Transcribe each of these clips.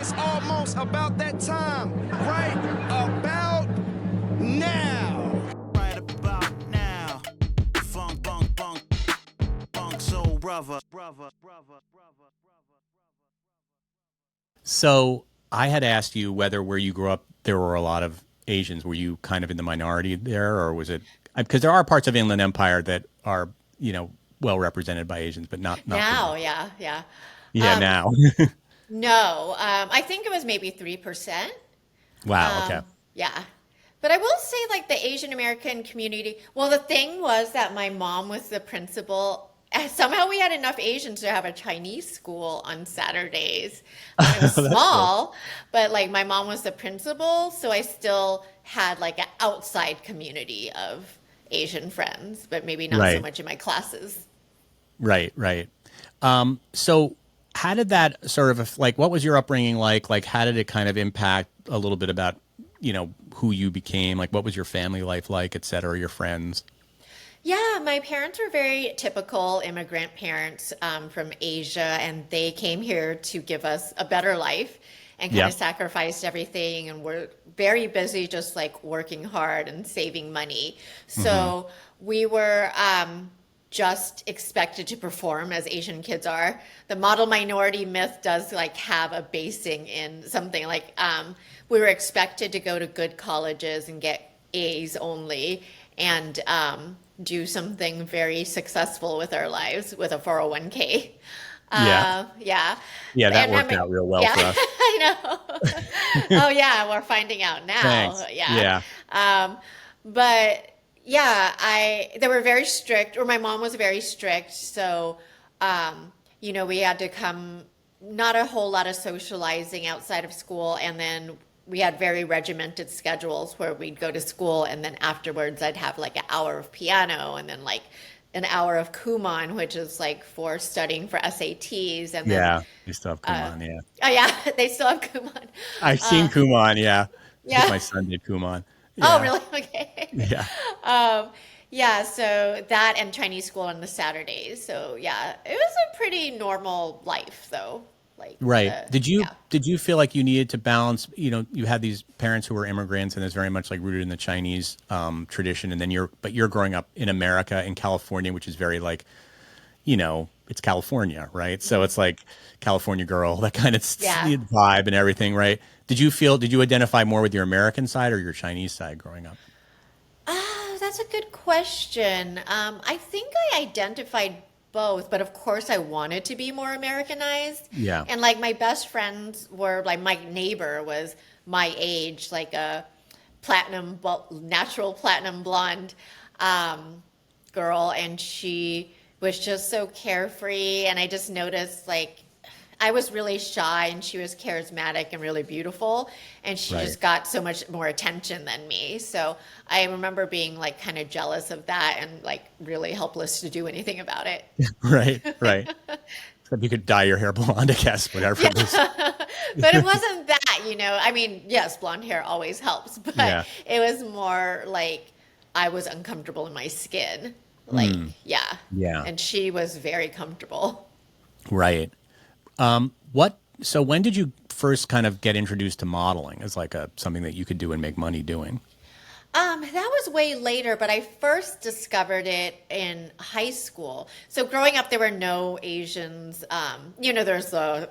It's almost about that time, right about now. Right about now. Funk, bunk, bunk, bunk, soul brother. So I had asked you whether where you grew up there were a lot of Asians. Were you kind of in the minority there, or was it? Because there are parts of Inland Empire that are, well represented by Asians, but not the Now, rest. yeah, yeah. Yeah, Um, now. no, I think it was maybe 3%. Wow. Okay. Yeah. But I will say, like, the Asian American community, well, the thing was that my mom was the principal. And somehow we had enough Asians to have a Chinese school on Saturdays. It was That's cool. small, but like my mom was the principal, so I still had like an outside community of Asian friends, but maybe not so Right. much in my classes. Right. Right. So how did that sort of like? What was your upbringing like? Like, how did it kind of impact a little bit about who you became? Like, what was your family life like, et cetera? Your friends? Yeah, my parents were very typical immigrant parents from Asia, and they came here to give us a better life and kind Yeah. of sacrificed everything and were very busy just like working hard and saving money. Hmm. So we were just expected to perform as Asian kids are. The model minority myth does like have a basing in something like we were expected to go to good colleges and get A's only and do something very successful with our lives with a 401k. Yeah. Yeah. Yeah. That And I worked mean, out real well yeah, for us. I know. Oh, yeah, we're finding out now. Thanks. Yeah. Yeah. Um, but yeah, they were very strict, or my mom was very strict. So, we had to come, not a whole lot of socializing outside of school. And then we had very regimented schedules where we'd go to school and then afterwards I'd have like an hour of piano and then like an hour of Kumon, which is like for studying for SATs. And then, Yeah. You still have Kumon. Yeah. oh yeah, they still have Kumon. I've seen Kumon. Yeah. I think Yeah. my son did Kumon. Oh, Yeah. really? Okay. Yeah. Um, yeah, so that and Chinese school on the Saturdays. So yeah, it was a pretty normal life though. Like Right. the, Did you yeah. did you feel like you needed to balance? You had these parents who were immigrants, and it's very much like rooted in the Chinese tradition, and then you're growing up in America, in California, which is very like, it's California, right? So it's like California girl, that kind of Yeah. vibe and everything, right? Did you identify more with your American side or your Chinese side growing up? That's a good question. I think I identified both, but of course I wanted to be more Americanized. Yeah. And like my best friends were like my neighbor was my age, like a natural platinum blonde girl, and she was just so carefree. And I just noticed like I was really shy and she was charismatic and really beautiful. And she Right. just got so much more attention than me. So I remember being like kind of jealous of that and like really helpless to do anything about it. Right. Right. Except you could dye your hair blonde, I guess, whatever it was. But it wasn't that. I mean, yes, blonde hair always helps, but Yeah. it was more like I was uncomfortable in my skin. Like, yeah. Yeah. And she was very comfortable. Right. So when did you first kind of get introduced to modeling as like something that you could do and make money doing? That was way later, but I first discovered it in high school. So growing up, there were no Asians. There's the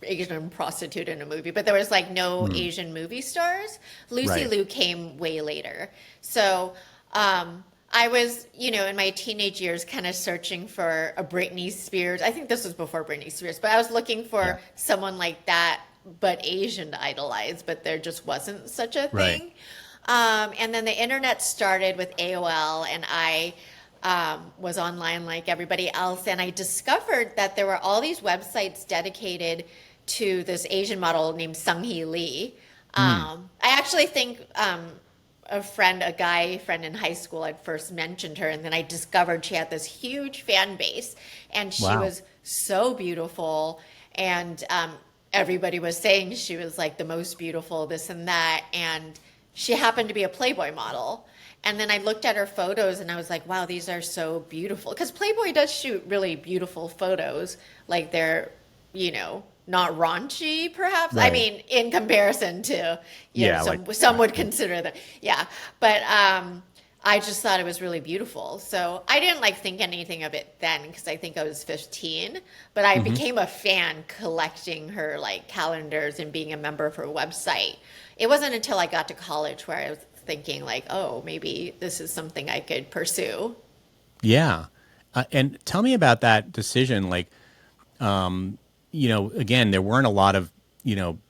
Asian prostitute in a movie, but there was like no Mm. Asian movie stars. Lucy Right. Liu came way later. So I was, in my teenage years, kind of searching for a Britney Spears. I think this was before Britney Spears, but I was looking Yeah. for someone like that, but Asian to idolize, but there just wasn't such a Right. thing. And then the internet started with AOL, and I was online like everybody else. And I discovered that there were all these websites dedicated to this Asian model named Sung-hee Lee. Mm. I actually think a guy friend in high school had first mentioned her, and then I discovered she had this huge fan base, and she Wow. was so beautiful, and everybody was saying she was like the most beautiful, this and that, and she happened to be a Playboy model. And then I looked at her photos and I was like, wow, these are so beautiful. Because Playboy does shoot really beautiful photos. Like they're, not raunchy, perhaps. I Right. mean, in comparison to, Yeah, some would consider that, yeah. But I just thought it was really beautiful. So I didn't like think anything of it then because I think I was 15. But I hmm became a fan collecting her like calendars and being a member of her website. It wasn't until I got to college where I was thinking like, oh, maybe this is something I could pursue. Yeah. And tell me about that decision. Like, again, there weren't a lot of,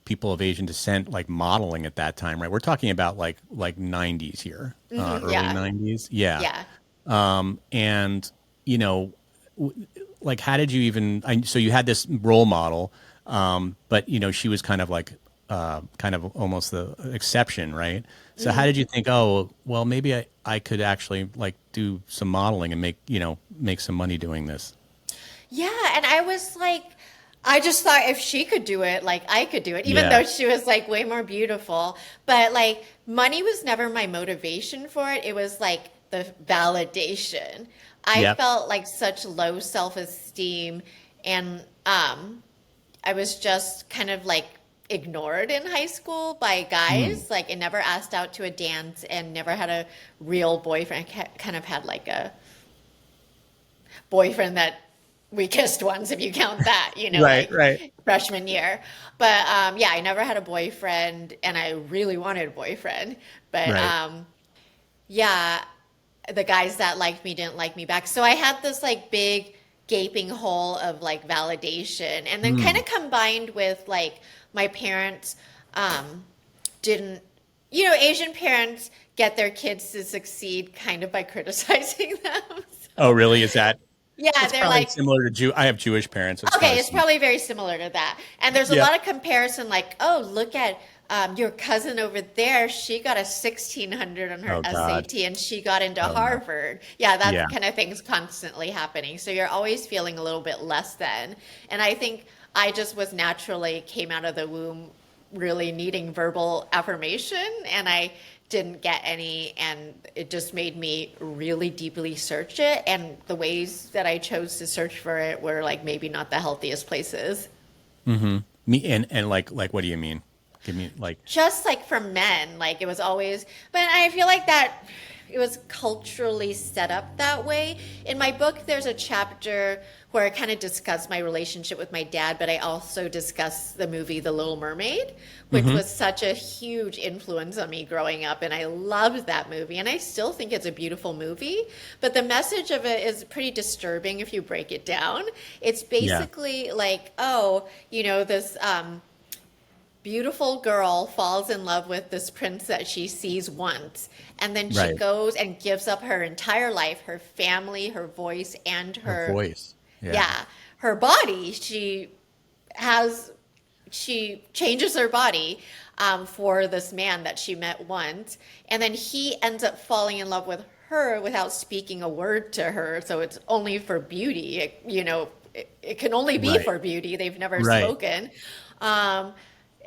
people of Asian descent like modeling at that time, right? We're talking about like 90s here, early Yeah, 90s. Yeah. yeah. And, you know, like, how did you even, so you had this role model, but, she was kind of almost the exception, right? So how did you think, oh, well, maybe I could actually like do some modeling and make some money doing this? Yeah, and I was like, I just thought if she could do it, like I could do it, even Yeah. though she was like way more beautiful. But like money was never my motivation for it. It was like the validation. I Yep. felt like such low self-esteem and I was just kind of like ignored in high school by Mm. guys. Like I never asked out to a dance and never had a real boyfriend. I kind of had like a boyfriend that we kissed once, if you count that, Right, like right, freshman year. But yeah, I never had a boyfriend, and I really wanted a boyfriend. But right. yeah, the guys that liked me didn't like me back. So I had this like big gaping hole of like validation, and then kind Mm. of combined with like my parents didn't, Asian parents get their kids to succeed kind of by criticizing them. Oh, really? Is that? Yeah, It's they're probably like, similar to Jew. I have Jewish parents. It's okay, probably it's similar. probably very similar to that. And there's a Yep. lot of comparison, like, oh, look at your cousin over there. She got a 1600 on her Oh God. SAT and she got into Oh no. Harvard. Yeah, Yeah. that kind of thing's constantly happening. So you're always feeling a little bit less than. And I think I just was naturally came out of the womb really needing verbal affirmation and I didn't get any and it just made me really deeply search it and the ways that I chose to search for it were like maybe not the healthiest places. Me and like what do you mean? Give me like. Just like for men, like it was always, but I feel like that it was culturally set up that way. In my book, there's a chapter where I kind of discuss my relationship with my dad, but I also discuss the movie The Little Mermaid, which Hmm. was such a huge influence on me growing up. And I loved that movie. And I still think it's a beautiful movie, but the message of it is pretty disturbing if you break it down. It's Yeah. basically like, oh, this beautiful girl falls in love with this prince that she sees once and then she Right. goes and gives up her entire life, her family, her voice, and Her her, voice. Yeah. yeah, her body. Has she changes her body for this man that she met once and then he ends up falling in love with her without speaking a word to her, so it's only for beauty. It can only be Right. for beauty. They've never Right. spoken.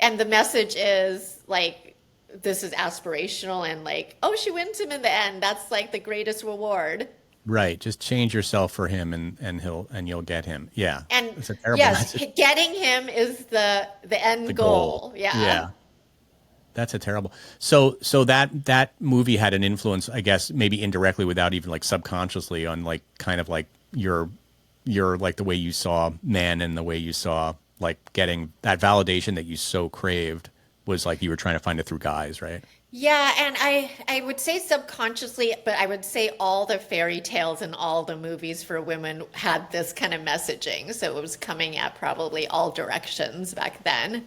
And the message is like, this is aspirational and like, oh, she wins him in the end. That's like the greatest reward. Right. Just change yourself for him and you'll get him. Yeah. And It's a terrible yes, message. getting him is the end The goal. goal. Yeah. Yeah. That's a terrible. So that movie had an influence, I guess, maybe indirectly without even like subconsciously on like kind of like your like the way you saw men and the way you saw like getting that validation that you so craved was like you were trying to find it through guys, right? Yeah, and I would say subconsciously, but I would say all the fairy tales and all the movies for women had this kind of messaging. So it was coming at probably all directions back then.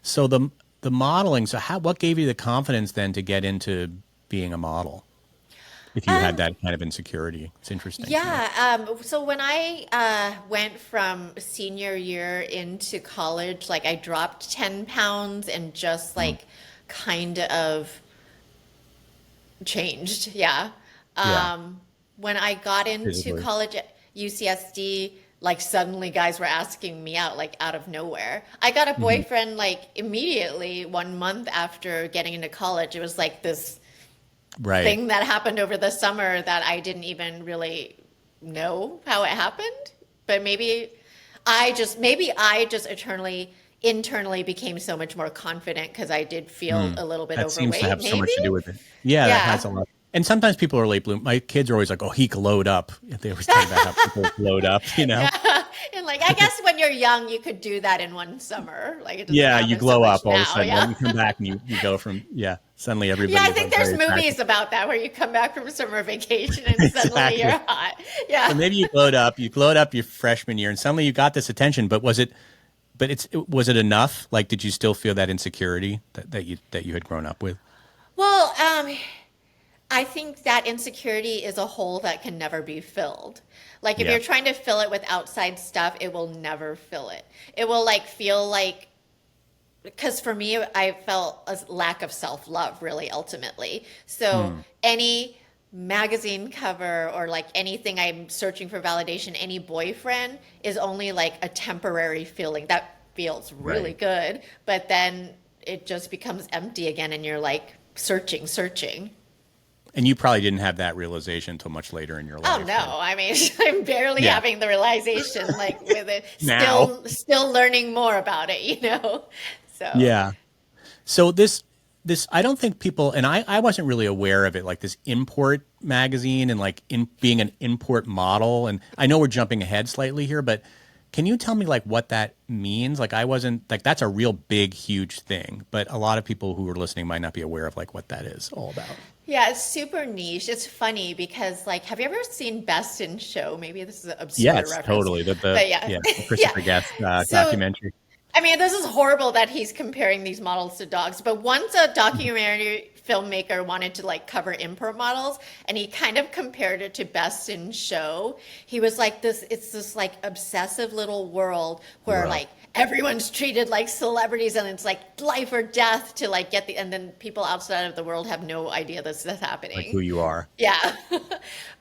So the modeling, so what gave you the confidence then to get into being a model? If you had that kind of insecurity, it's interesting to me. Yeah. So when I went from senior year into college, like I dropped 10 pounds and just Mm. like kind of changed. Yeah. Yeah, When I got into physically. college at UCSD, like suddenly guys were asking me out, like out of nowhere. I got a Hmm. boyfriend like immediately 1 month after getting into college. It was like this Right. thing that happened over the summer that I didn't even really know how it happened. But maybe maybe I just internally became so much more confident because I did feel a little bit That seems to overweight, have so maybe. much to do with it. Yeah, that has Yeah. a lot. And sometimes people are late bloom. My kids are always like, "Oh, he glowed up." They always talk about how people glowed up. You know? Yeah. And like, I guess when you're young, you could do that in one summer. Like, it doesn't Yeah, you happen so glow up much all of a now. sudden. Then Yeah. you come back and you go from suddenly Yeah, everybody I is think like there's very attractive. movies about that where you come back from summer vacation and suddenly you're Exactly. hot. So Yeah. maybe you glowed up your freshman year, and suddenly you got this attention. But was it enough? Like, did you still feel that insecurity that you had grown up with? Well, I think that insecurity is a hole that can never be filled. Like if Yeah. you're trying to fill it with outside stuff, it will never fill it. It will like feel like, because for me, I felt a lack of self-love really ultimately. So Hmm. any magazine cover or like anything I'm searching for validation, any boyfriend is only like a temporary feeling that feels really Right. good, but then it just becomes empty again and you're like searching. And you probably didn't have that realization until much later in your Oh life. no, I mean, I'm barely Yeah. having the realization like with it, Now. still learning more about it, you know? So, Yeah. So this I don't think people, and I wasn't really aware of it, like this import magazine and like in being an import model. And I know we're jumping ahead slightly here, but can you tell me like what that means? Like I wasn't like that's a real big huge thing, but a lot of people who are listening might not be aware of like what that is all about. yeah, it's super niche. It's funny because like have you ever seen Best in Show? Maybe this is an obscure Yes, reference. totally. But yeah. The Yeah. Christopher Guest So documentary. I mean, this is horrible that he's comparing these models to dogs, but once a documentary filmmaker wanted to like cover import models and he kind of compared it to Best in Show. He was like it's this like obsessive little world where Right. like everyone's treated like celebrities and it's like life or death to like and then people outside of the world have no idea this is Like who happening. you are. Yeah.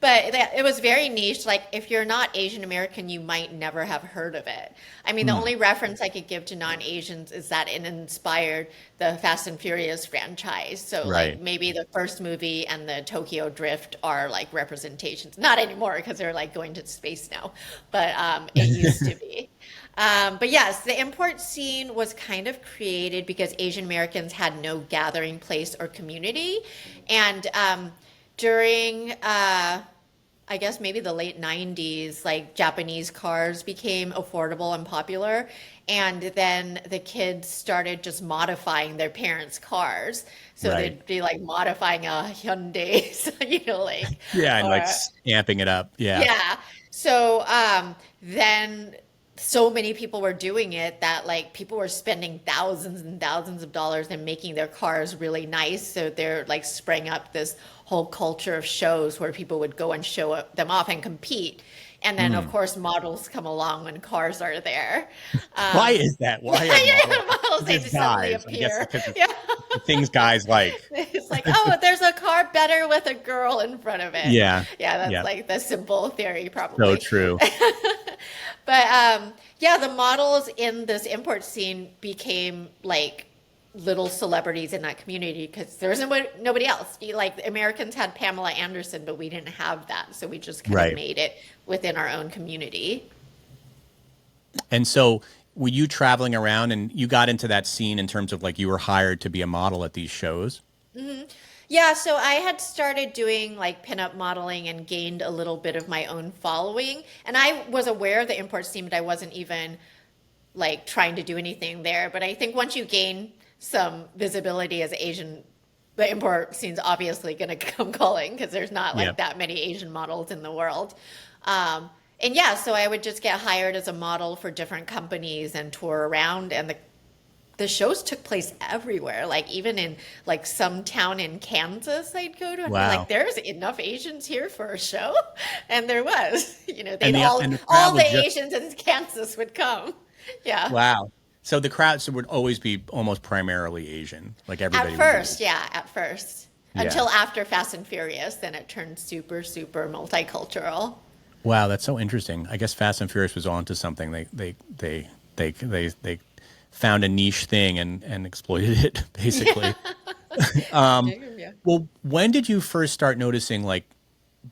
But it was very niche. Like, if you're not Asian American, you might never have heard of it. I mean, the Hmm. only reference I could give to non-Asians is that it inspired the Fast and Furious franchise. So, like, Right. maybe the first movie and the Tokyo Drift are like representations. Not anymore because they're like going to space now, but it used to be. But yes, the import scene was kind of created because Asian Americans had no gathering place or community. And during, I guess maybe the late 90s, like Japanese cars became affordable and popular. And then the kids started just modifying their parents' cars. So Right. they'd be like modifying a Hyundai, so, like, Yeah, and like or amping it up. Yeah. yeah. So then so many people were doing it that like people were spending thousands and thousands of dollars and making their cars really nice. So they're like sprang up this whole culture of shows where people would go and them off and compete. And then of Hmm. course models come along when cars are there. Why Um, is that? Why are yeah, models? models they Because just suddenly guys, I guess appear. because it's Yeah. the things guys like. It's like, oh, there's a car better with a girl in front of it. Yeah. Yeah, that's Yeah. like the simple theory, So probably. true. But yeah, the models in this import scene became like little celebrities in that community because there was nobody else. Like Americans had Pamela Anderson, but we didn't have that, so we just kind of Right. made it within our own community. And so were you traveling around and you got into that scene in terms of like you were hired to be a model at these shows? Yeah, so I had started doing like pinup modeling and gained a little bit of my own following. And I was aware of the import scene, but I wasn't even like trying to do anything there. But I think once you gain some visibility as Asian, the import scene's obviously going to come calling because there's not Yeah. like that many Asian models in the world. And yeah, so I would just get hired as a model for different companies and tour around. And the shows took place everywhere, like even in like some town in Kansas I'd go to and be Wow. like, there's enough Asians here for a show. And there was, And they'd and the all crowd the would just Asians in Kansas would come. Yeah. wow. So the crowd would always be almost primarily Asian. Like everybody At would be. first, yeah, at first. Yeah. Until after Fast and Furious, then it turned super, super multicultural. Wow, that's so interesting. I guess Fast and Furious was onto something. They found a niche thing and exploited it basically. Yeah. Well, when did you first start noticing like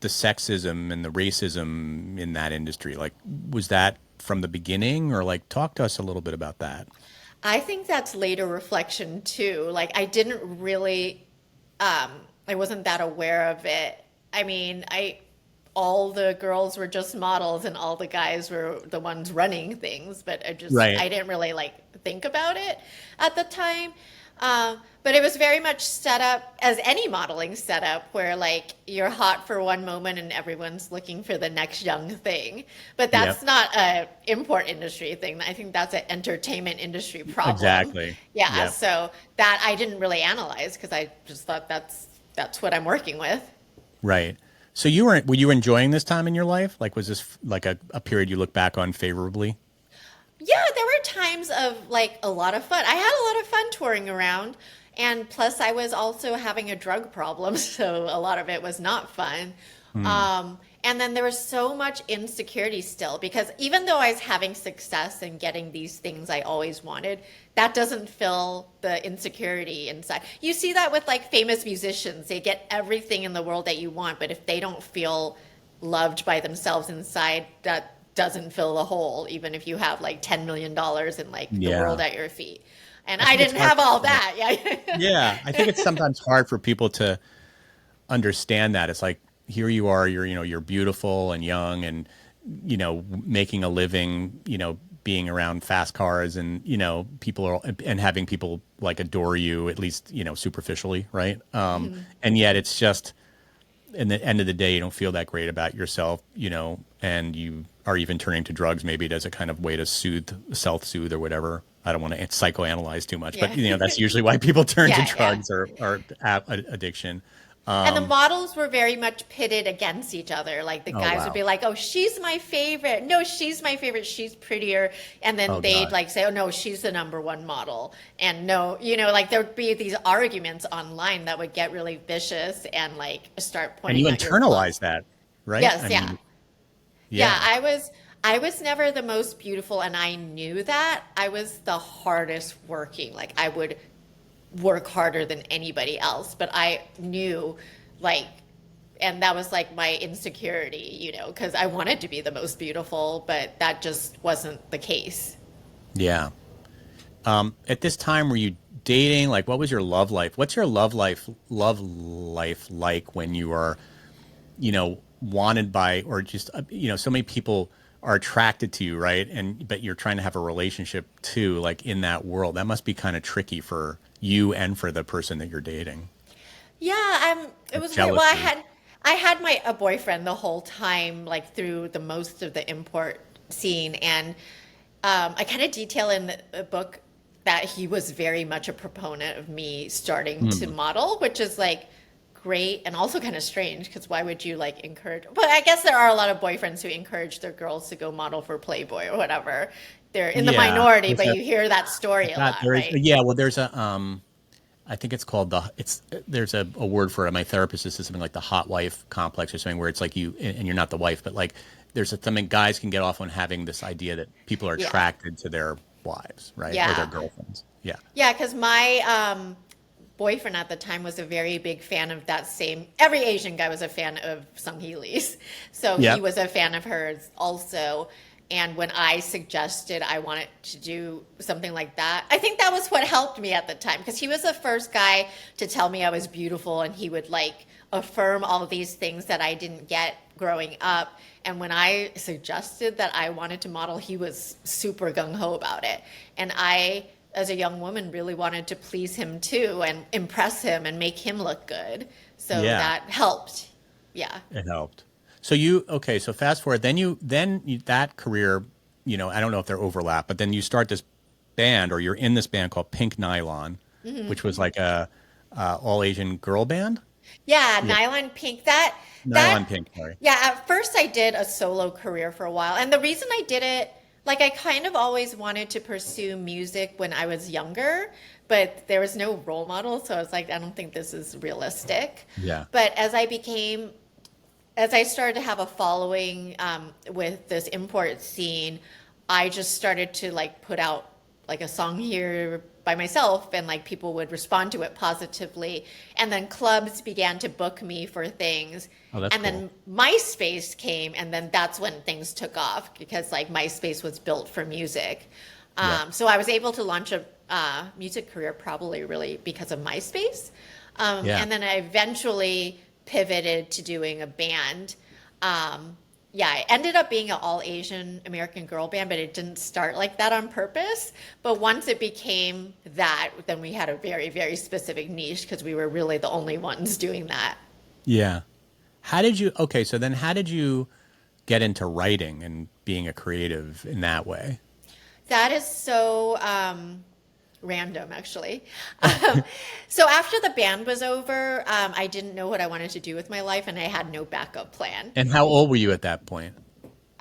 the sexism and the racism in that industry? Like, was that from the beginning, or like talk to us a little bit about that? I think that's later reflection too. Like I didn't really, I wasn't that aware of it. I mean, all the girls were just models and all the guys were the ones running things, but Right. I didn't really like think about it at the time. But it was very much set up as any modeling setup where like you're hot for one moment and everyone's looking for the next young thing. But that's Yep. not a import industry thing. I think that's an entertainment industry problem. Exactly. Yeah, Yep. so that I didn't really analyze because I just thought that's what I'm working with. Right. So were you enjoying this time in your life? Like, was this like a period you look back on favorably? Yeah, there were times of like a lot of fun. I had a lot of fun touring around. And plus, I was also having a drug problem. So a lot of it was not fun. Hmm. And then there was so much insecurity still because even though I was having success and getting these things I always wanted, that doesn't fill the insecurity inside. You see that with like famous musicians. They get everything in the world that you want, but if they don't feel loved by themselves inside, that doesn't fill the hole, even if you have like $10 million in like the world Yeah. at your feet. And I I think it's didn't hard. have all that. Yeah. Yeah. I think it's sometimes hard for people to understand that. It's like, here you are, you're beautiful and young and, making a living, being around fast cars and, people are, and having people like adore you, at least, superficially. Right. And yet it's just, in the end of the day, you don't feel that great about yourself, and you are even turning to drugs, maybe as a kind of way to self-soothe or whatever. I don't want to psychoanalyze too much, but Yeah. that's usually why people turn to Yeah, yeah. drugs or addiction. And the models were very much pitted against each other. Like the Oh guys would wow. be like, "Oh, she's my favorite. No, she's my favorite. She's prettier." And then Oh they'd God. like say, "Oh no, she's the number one model." And no, like there would be these arguments online that would get really vicious and like start And you pointing out your internalize flaws. that, right? Yes, I yeah. mean, Yeah, yeah. I was never the most beautiful and I knew that. I was the hardest working. Like I would work harder than anybody else, but I knew like and that was like my insecurity, because I wanted to be the most beautiful, but that just wasn't the case. Yeah. At this time, were you dating? Like, what was your love life? What's your love life like when you are, wanted by, or just, so many people are attracted to you, right? But you're trying to have a relationship too, like in that world. That must be kind of tricky for you and for the person that you're dating. Yeah, it Like was weird. Well, jealousy. I had a boyfriend the whole time, like through the most of the import scene, and I kind of detail in the book that he was very much a proponent of me starting to Hmm. model, which is like great and also kind of strange because why would you like encourage? But I guess there are a lot of boyfriends who encourage their girls to go model for Playboy or whatever. They're in the Yeah. minority, There's but a, you hear that story a that lot, there is, right? yeah, well, there's I think it's called there's a word for it. My therapist says something like the hot wife complex or something where it's like and you're not the wife, but like something guys can get off on having this idea that people are Yeah. attracted to their wives, right? Or their Yeah. girlfriends. Yeah. Yeah, because my boyfriend at the time was a very big fan of that same. Every Asian guy was a fan of Sung Hee Lee's, so he Yep. was a fan of hers also. And when I suggested I wanted to do something like that, I think that was what helped me at the time because he was the first guy to tell me I was beautiful, and he would like affirm all of these things that I didn't get growing up. And when I suggested that I wanted to model, he was super gung ho about it. And I, as a young woman, really wanted to please him too and impress him and make him look good. So Yeah. that helped. Yeah. It helped. So okay, so fast forward, that career, I don't know if they're overlap, but then you start this band or you're in this band called Pink Nylon, which was like a all Asian girl band. Yeah, Yeah. Nylon Pink. That Nylon Pink, sorry. yeah, at first I did a solo career for a while. And the reason I did it, like I kind of always wanted to pursue music when I was younger, but there was no role model, so I was like, I don't think this is realistic. Yeah. But as I started to have a following with this import scene, I just started to like put out like a song here by myself, and like people would respond to it positively. And then clubs began to book me for things. Oh, that's and then MySpace came, and then that's when things took off because like MySpace was built for music. Yeah. So I was able to launch a music career probably really because of MySpace. Yeah. And then I eventually pivoted to doing a band. Yeah, I ended up being an all Asian American girl band, but it didn't start like that on purpose. But once it became that, then we had a very, very specific niche because we were really the only ones doing that. Yeah. Okay, so then how did you get into writing and being a creative in that way? That is so random, actually. So after the band was over, I didn't know what I wanted to do with my life, and I had no backup plan. And how old were you at that point?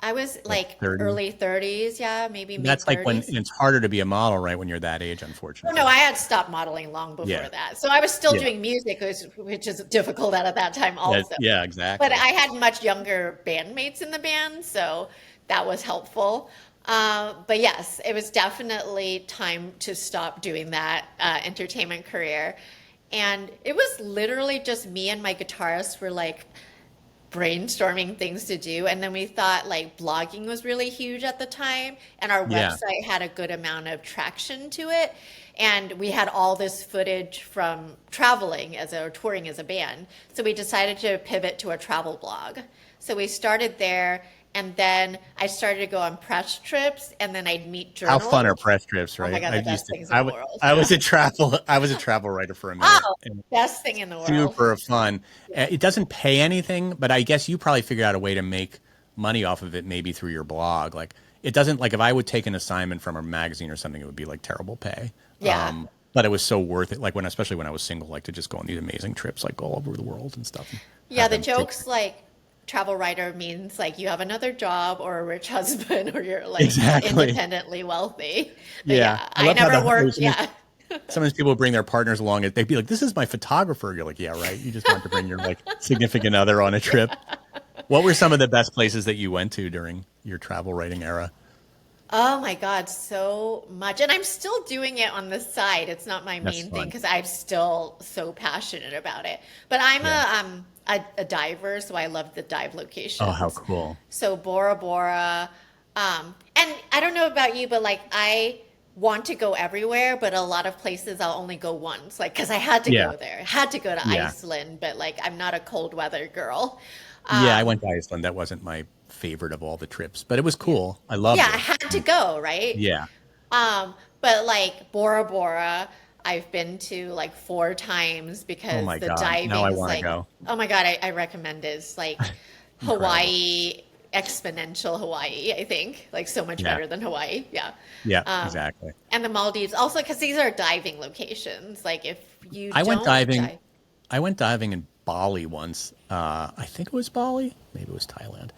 I was like 30? early 30s, yeah, maybe mid 30s. That's like when it's harder to be a model, right? When you're that age, Oh, unfortunately. no, I had stopped modeling long before Yeah. that. So I was still Yeah. doing music, which is difficult at that time also. Yeah, exactly. But I had much younger bandmates in the band, so that was helpful. But yes, it was definitely time to stop doing that entertainment career. And it was literally just me and my guitarist were like brainstorming things to do. And then we thought like blogging was really huge at the time, and our Yeah. website had a good amount of traction to it. And we had all this footage from traveling or touring as a band. So we decided to pivot to a travel blog. So we started there. And then I started to go on press trips, and then I'd meet How journalists. fun are press trips, right? Oh my God, the best things in I the w- world. I was a travel writer for a minute. Oh, And best thing in the world. super fun. It doesn't pay anything, but I guess you probably figured out a way to make money off of it, maybe through your blog. Like it doesn't like if I would take an assignment from a magazine or something, it would be like terrible pay. Yeah. But it was so worth it. Like especially when I was single, like to just go on these amazing trips, like all over the world and stuff. And Yeah, have the them take- joke's like travel writer means like you have another job or a rich husband or you're like Exactly. independently wealthy. But Yeah. I I love how never the- worked. Yeah. Sometimes people bring their partners along and they'd be like, this is my photographer. You're like, yeah, right. You just want to bring your like significant other on a trip. What were some of the best places that you went to during your travel writing era? Oh my God, so much. And I'm still doing it on the side. It's not my That's main fun. thing because I'm still so passionate about it. But I'm a diver, so I love the dive locations. Oh, how cool. So Bora Bora. And I don't know about you, but like I want to go everywhere, but a lot of places I'll only go once, like because I had to Yeah. go there. I had to go to Yeah. Iceland, but like I'm not a cold weather girl. Yeah, I went to Iceland. That wasn't my favorite of all the trips, but it was cool. I loved Yeah, it. I had to go, right? Yeah. But like Bora Bora, I've been to like 4 times because Oh my the God. diving Now I is wanna like, go. oh my God, I recommend it. It's like Hawaii, exponential Hawaii, I think. Like so much Yeah. better than Hawaii. Yeah. Yeah, exactly. And the Maldives also because these are diving locations. Like if you I went don't diving. dive- I went diving in Bali once. I think it was Bali. Maybe it was Thailand.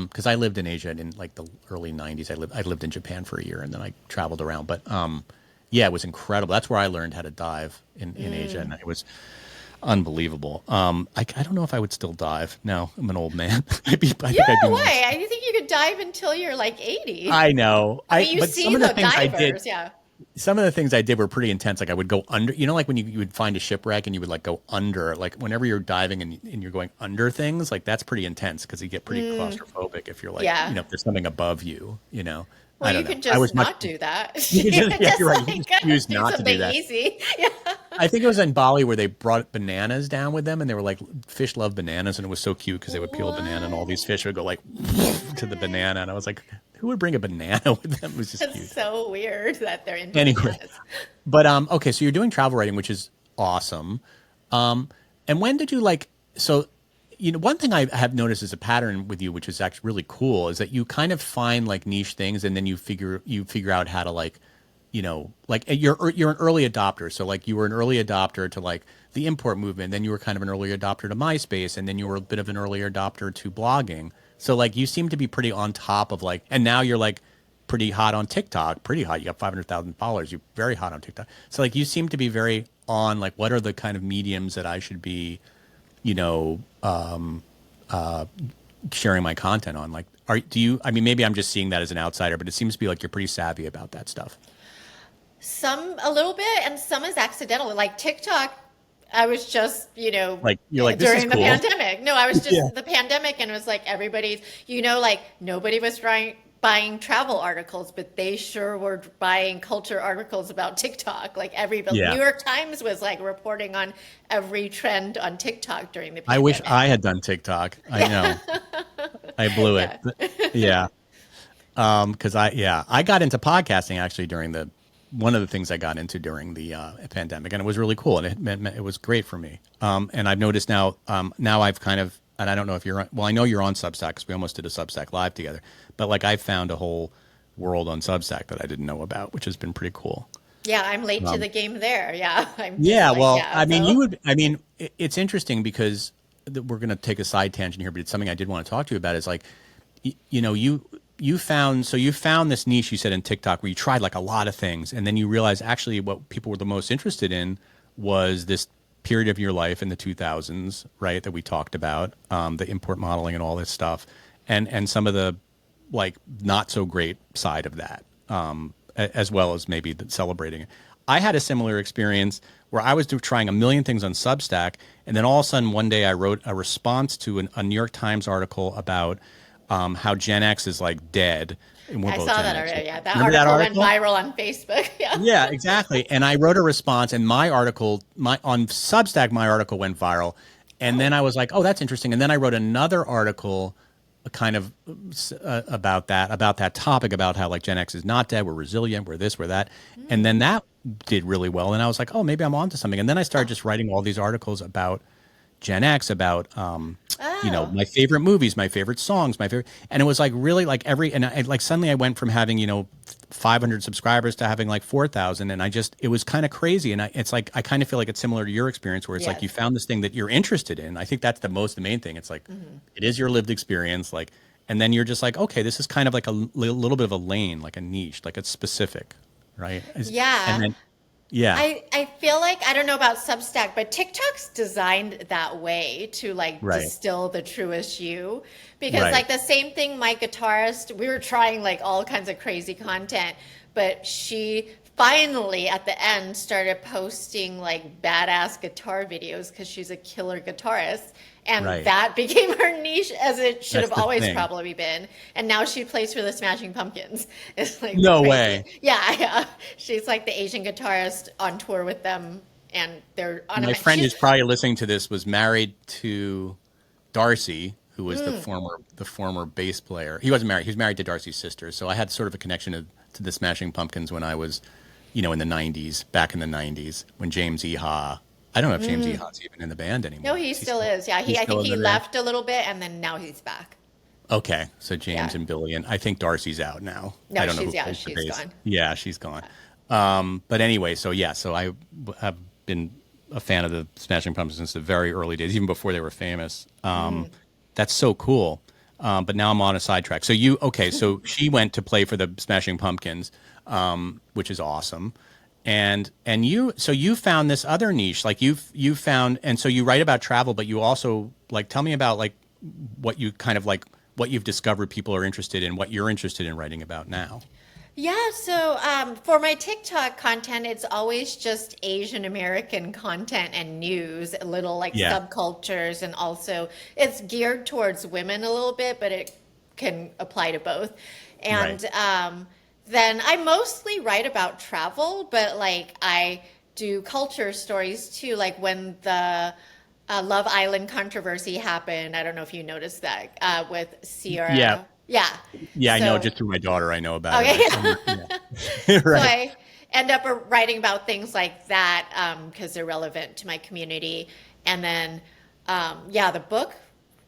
Because I lived in Asia in like the early '90s. I lived in Japan for a year, and then I traveled around. But yeah, it was incredible. That's where I learned how to dive in Asia, and it was unbelievable. I don't know if I would still dive. No, I'm an old man. I think I'd No be. way. I think you could dive until you're like 80. I know. I mean, you but see some of the the things I did. divers, yeah. Some of the things I did were pretty intense. Like I would go under, like when you would find a shipwreck and you would like go under, like whenever you're diving and you're going under things, like that's pretty intense because you get pretty claustrophobic if you're like, Yeah. if there's something above you, I Well, don't you know. can I was just much- not do that. You can just- yeah, Just, you're right. You can just choose do not to do something that. easy. Yeah. I think it was in Bali where they brought bananas down with them and they were like, fish love bananas. And it was so cute because they would peel a banana and all these fish would go like to the banana. And I was like, who would bring a banana with them? It was just cute. It's so weird that they're into Anyway, bananas. but okay, so you're doing travel writing, which is awesome. And when did you one thing I have noticed as a pattern with you, which is actually really cool, is that you kind of find like niche things and then you figure out how to like you're an early adopter. So like you were an early adopter to like the import movement, then you were kind of an early adopter to MySpace, and then you were a bit of an early adopter to blogging. So like you seem to be pretty on top of like, and now you're like pretty hot on TikTok, pretty hot. You got 500,000 followers. You're very hot on TikTok. So like you seem to be very on like, what are the kind of mediums that I should be, sharing my content on? Like, maybe I'm just seeing that as an outsider, but it seems to be like you're pretty savvy about that stuff. Some a little bit, and some is accidental. Like TikTok, I was just, Like you're like, this is during the cool. pandemic. No, I was Yeah. just the pandemic, and it was like everybody's, like nobody was buying travel articles, but they sure were buying culture articles about TikTok. Like Yeah. New York Times was like reporting on every trend on TikTok during the I wish pandemic. I had done TikTok. I know. Yeah. I blew it. Yeah. Yeah. Because I got into podcasting actually during one of the things I got into during the pandemic, and it was really cool, and it was great for me. And I've noticed now I've kind of, and I don't know if you're on, well, I know you're on Substack because we almost did a Substack live together, but like I've found a whole world on Substack that I didn't know about, which has been pretty cool. Yeah, I'm late to the game there. Yeah, I'm just Yeah, like, well, yeah. I mean, So it's interesting because we're going to take a side tangent here, but it's something I did want to talk to you about. Is like, you found this niche you said in TikTok where you tried like a lot of things, and then you realized actually what people were the most interested in was this period of your life in the 2000s, right? That we talked about, the import modeling and all this stuff, and some of the like not so great side of that, as well as maybe celebrating it. I had a similar experience where I was trying a million things on Substack, and then all of a sudden one day I wrote a response to a New York Times article about how Gen X is like dead, and we're I both saw Gen that X. already. Yeah, that Remember that article went article? viral on Facebook. Yeah. Yeah, exactly. And I wrote a response, and my article, on Substack, my article went viral. And then I was like, oh, that's interesting. And then I wrote another article, kind of about that topic, about how like Gen X is not dead, we're resilient, we're this, we're that. And then that did really well. And I was like, oh, maybe I'm onto something. And then I started just writing all these articles about Gen X, about Oh, my favorite movies, my favorite songs, and it was like really like like suddenly I went from having 500 subscribers to having like 4,000, and it was kind of crazy. And it's like I kind of feel like it's similar to your experience, where it's like you yes. found this thing that you're interested in. I think that's the main thing. It's like it is your lived experience, like, and then you're just like, okay, this is kind of like a little bit of a lane, like a niche, like it's specific, right? And Yeah. then yeah, I feel like I don't know about Substack, but TikTok's designed that way to like right, distill the truest you. Because right. like the same thing, my guitarist, we were trying like all kinds of crazy content, but she finally at the end started posting like badass guitar videos because she's a killer guitarist. And Right. that became her niche, as it should That's have the always thing. probably been. And now she plays for the Smashing Pumpkins. It's like the No crazy. way. Yeah, yeah. She's like the Asian guitarist on tour with them, and they're on a. My friend She's who's probably listening to this was married to Darcy, who was the former bass player. He wasn't married. He was married to Darcy's sister. So I had sort of a connection to the Smashing Pumpkins when I was, in the '90s, back in the '90s, when James Eha. I don't know if James Eha's even in the band no, anymore. he still is. Yeah, He's I still think in he the band. left a little bit, and then now he's back. Okay, so James Yeah. and Billy, and I think Darcy's out now. No, I don't know who yeah, plays the she's bass. gone. Yeah, she's gone. But anyway, so yeah, so I have been a fan of the Smashing Pumpkins since the very early days, even before they were famous. That's so cool. But now I'm on a sidetrack. So she went to play for the Smashing Pumpkins, which is awesome. And you found this other niche, like you found, and so you write about travel, but you also like tell me about like what you kind of like what you've discovered people are interested in, what you're interested in writing about now. Yeah, so for my TikTok content, it's always just Asian American content and news, little like Yeah. subcultures, and also it's geared towards women a little bit, but it can apply to both. Right. And then I mostly write about travel, but like I do culture stories too, like when the Love Island controversy happened. I don't know if you noticed that with Yeah. Sierra. Yeah. Yeah, I know. So. Just through my daughter, I know about Okay. it. Yeah. So Right. I end up writing about things like that because they're relevant to my community. And then, yeah, the book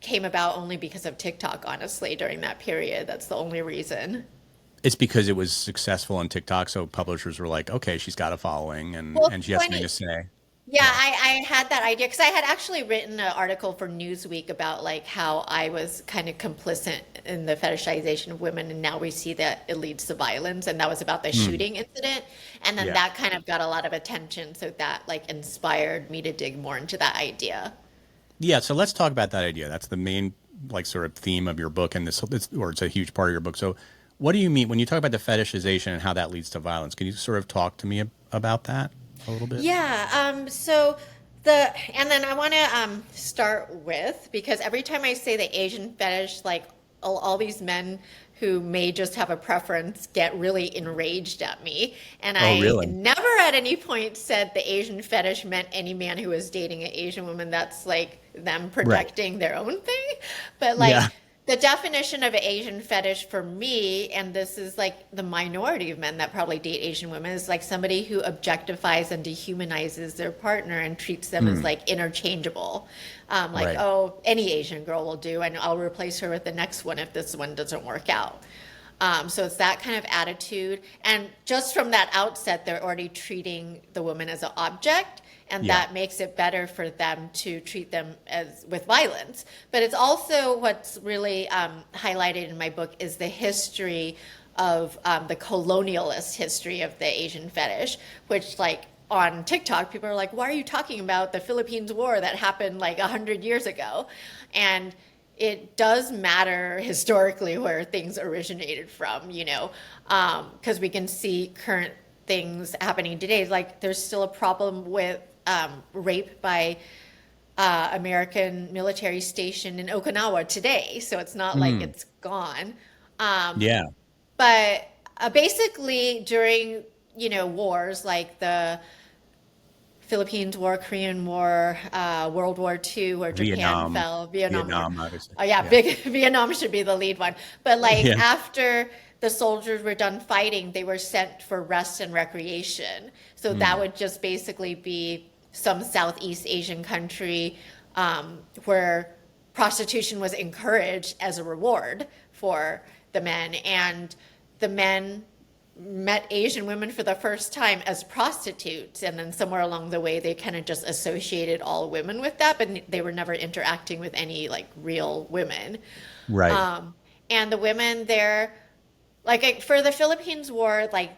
came about only because of TikTok, honestly, during that period. That's the only reason. It's because it was successful on TikTok, so publishers were like, "Okay, she's got a following, and Well, she has something to say." Yeah, Yeah. I had that idea because I had actually written an article for Newsweek about like how I was kind of complicit in the fetishization of women, and now we see that it leads to violence, and that was about the shooting incident, and then Yeah. that kind of got a lot of attention, so that like inspired me to dig more into that idea. Yeah, so let's talk about that idea. That's the main like sort of theme of your book, and or it's a huge part of your book. So, What do you mean when you talk about the fetishization and how that leads to violence? Can you sort of talk to me about that a little bit? Yeah. And then I want to start with, because every time I say the Asian fetish, like all these men who may just have a preference get really enraged at me. And Oh, I really? never at any point said the Asian fetish meant any man who was dating an Asian woman. That's like them Right. projecting their own thing. But like Yeah. the definition of an Asian fetish for me, and this is like the minority of men that probably date Asian women, is like somebody who objectifies and dehumanizes their partner and treats them as like interchangeable. Like, Right. oh, any Asian girl will do, and I'll replace her with the next one if this one doesn't work out. So it's that kind of attitude. And just from that outset, they're already treating the woman as an object. And Yeah. that makes it better for them to treat them as with violence. But it's also what's really highlighted in my book is the history of the colonialist history of the Asian fetish, which like on TikTok, people are like, why are you talking about the Philippines War that happened like 100 years ago? And it does matter historically where things originated from, because we can see current things happening today. Like there's still a problem with rape by American military station in Okinawa today. So it's not like it's gone. Yeah. But basically during, wars like the Philippines War, Korean War, World War II, where Japan Vietnam. fell, Vietnam War. Vietnam, obviously. Oh yeah, Yeah. big Vietnam should be the lead one. But like Yeah. after the soldiers were done fighting, they were sent for rest and recreation. So that would just basically be some Southeast Asian country where prostitution was encouraged as a reward for the men. And the men met Asian women for the first time as prostitutes, and then somewhere along the way they kind of just associated all women with that, but they were never interacting with any like real women. Right. And the women there, like for the Philippines War, like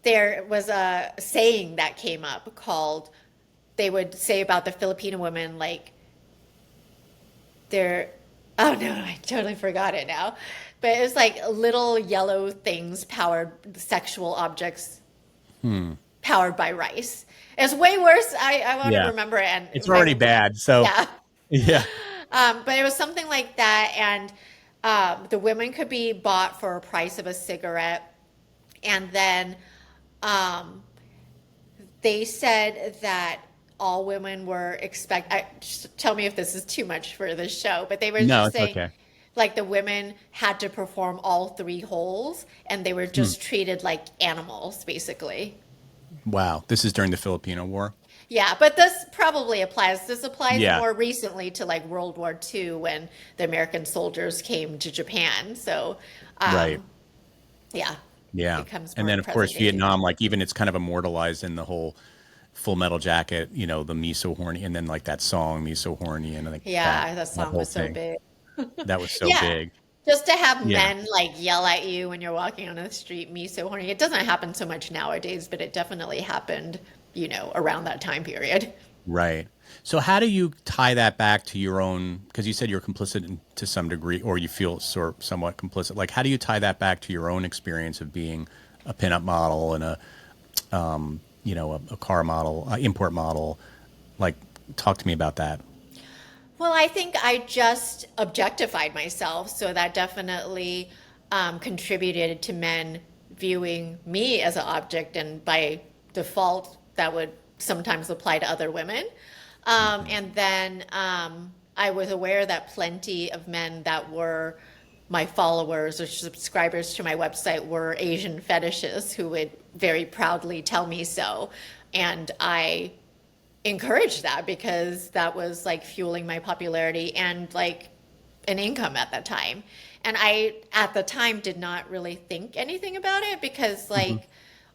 there was a saying that came up called, they would say about the Filipino women, like they're, oh no, I totally forgot it now. But it was like little yellow things powered, sexual objects powered by rice. It's way worse. I want to Yeah. remember it. And It's already bad. So, yeah. yeah. But it was something like that. And the women could be bought for a price of a cigarette. And then they said that all women were tell me if this is too much for the show, but they were No, just it's saying okay. like the women had to perform all three holes and they were just treated like animals, basically. Wow. This is during the Filipino War. Yeah, but this probably applies. This applies Yeah. more recently to like World War II when the American soldiers came to Japan. So, Right. yeah, Yeah. becomes And more then, of course, present day. Vietnam, like even it's kind of immortalized in the whole Full Metal Jacket, the Me So Horny, and then like that song, Me So Horny, and like Yeah, that that song whole was so thing. big. That was so Yeah. big. Just to have Yeah. men like yell at you when you're walking on the street, me so horny. It doesn't happen so much nowadays, but it definitely happened, around that time period. Right. So how do you tie that back to your own, because you said you're complicit to some degree, or you feel somewhat complicit. Like, how do you tie that back to your own experience of being a pinup model and a car model, import model? Like, talk to me about that. Well, I think I just objectified myself, so that definitely contributed to men viewing me as an object, and by default, that would sometimes apply to other women. And then I was aware that plenty of men that were my followers or subscribers to my website were Asian fetishists who would very proudly tell me so. And I encouraged that because that was like fueling my popularity and like an income at that time. And I, at the time, did not really think anything about it because like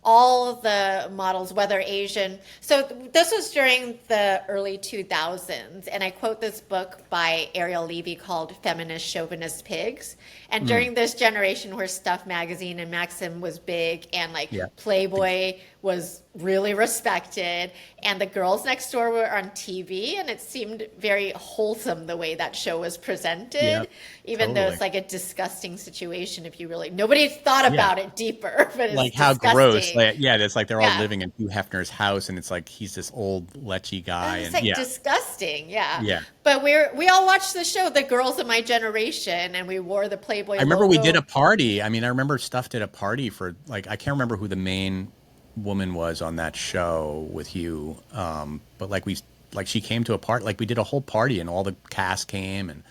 all the models, whether Asian. So this was during the early 2000s, and I quote this book by Ariel Levy called Feminist Chauvinist Pigs. And during this generation where Stuff Magazine and Maxim was big and like Yeah. Playboy was really respected and the girls next door were on TV, and it seemed very wholesome the way that show was presented, Yeah, even though totally. it's like a disgusting situation if you really, nobody thought about it deeper, but it's Like how disgusting. gross. Like, yeah, it's like they're all Yeah. living in Hugh Hefner's house, and it's like he's this old lechy guy, It's and like yeah, disgusting, yeah. Yeah. But we all watched the show, The Girls of My Generation, and we wore the Playboy I remember we logo. did a party. I mean, I remember Stuff did a party for like I can't remember who the main woman was on that show with Hugh, but like she came to a part like we did a whole party and all the cast came, and